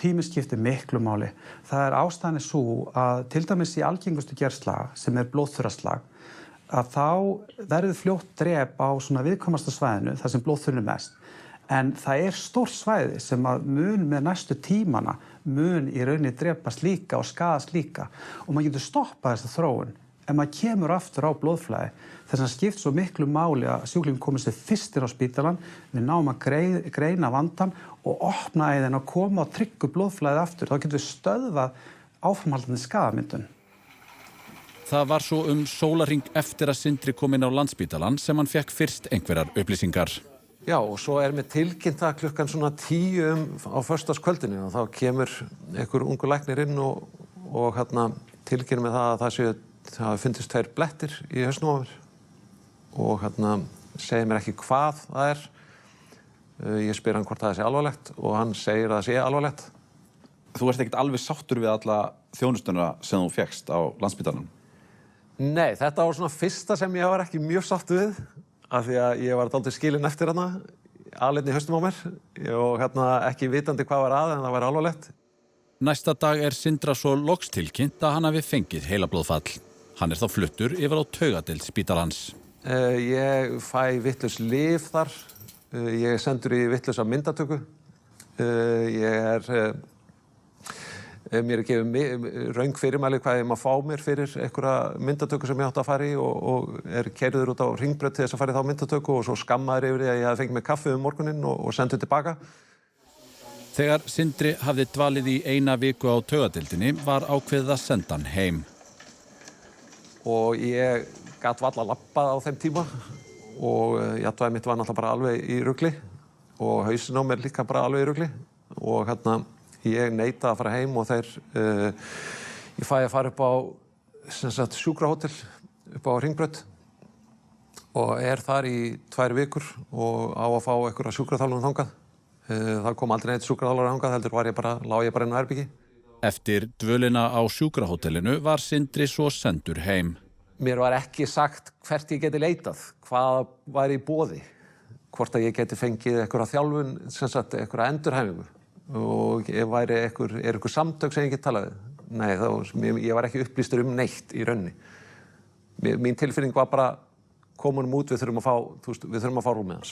tími skiptir miklu máli. Það ástæðan sú að til dæmis í algengustu gerðslag, sem blóðþurrarslag, að þá verður fljótt drep á svona viðkvæmasta svæðinu, þar sem blóðþurrinn mest. En það stórt svæði sem að mun með næstu tímana mun í rauninni drepast líka og skaðast líka. Og maður getur stoppað þessa þróun ef maður kemur aftur á blóðflæði. Þess vegna skipt svo miklu máli að sjúklingum komi sér fyrstir á spítalann, við náum að greina vandann og opna æðina og koma á tryggu blóðflæði aftur. Þá getum við stöðvað áframhaldandi skaðamyndun. Það var svo sólarhring eftir að Sindri kom inn á Landspítalann sem hann fékk fyrst einhverjar upplýsingar. Já, og svo mér tilkynnt það klukkan svona 10 á föstudagskvöldinu og þá kemur einhver ungur læknir inn og tilkynnir með það að það hafi fundist 2 blettir í hausnum á mér og segir mér ekki hvað það Ég spyr hann hvort það sé alvarlegt og hann segir að það sé alvarlegt. Þú ert ekkert alveg sáttur við alla þjónustuna sem þú fékkst á Landspítalanum? Nei, þetta var svona fyrsta sem ég var ekki mjög sáttur við af því að ég var dálítið skilinn eftir aleinn í hausnum á mér og ekki vitandi hvað var en það var alvarlegt. Næsta dag Sindra svo loks tilkynnt að hann hafi fengið heilablóðfall. Hann þá fluttur yfir á taugadeild spítalans. Ég fæ vitlaus lyf þar. Ég sendur í vitlausa myndatöku. Mér gefið röng fyrirmæli hvað ég má fá mér fyrir einhverja myndatöku sem ég átti að fara í og keyrður út á Hringbraut til þess að fara í þá myndatöku og svo skammaður yfir því að ég hafði fengið mér kaffi morguninn og sendur tilbaka. Þegar Sindri hafði dvalið í 1 viku á taugadeildinni var ákveðið að senda hann heim. Og ég gat varla labbað á þeim tíma og jafnvægið mitt var náttúrulega bara alveg í rugli og hausinn á mér líka bara alveg í rugli og ég neitaði að fara heim og ég fæ að fara upp á sjúkrahótel upp á Hringbraut og þar í 2 vikur og á að fá einhverja sjúkraþjálfun þangað. Það kom aldrei neitt sjúkraþjálfari þangað, heldur lá ég bara inn á herbyggi. Eftir dvölina á sjúkrahótelinu var Sindri svo sendur heim. Mér var ekki sagt hvert ég geti leitað, hvað væri í boði, hvort að ég geti fengið einhverja þjálfun, einhverja endurhæfingu og einhver samtök sem ég get talað við. Nei, ég var ekki upplýstur neitt í rauninni. Mín tilfinning var bara komunum út, við þurfum að fá rúm með hans.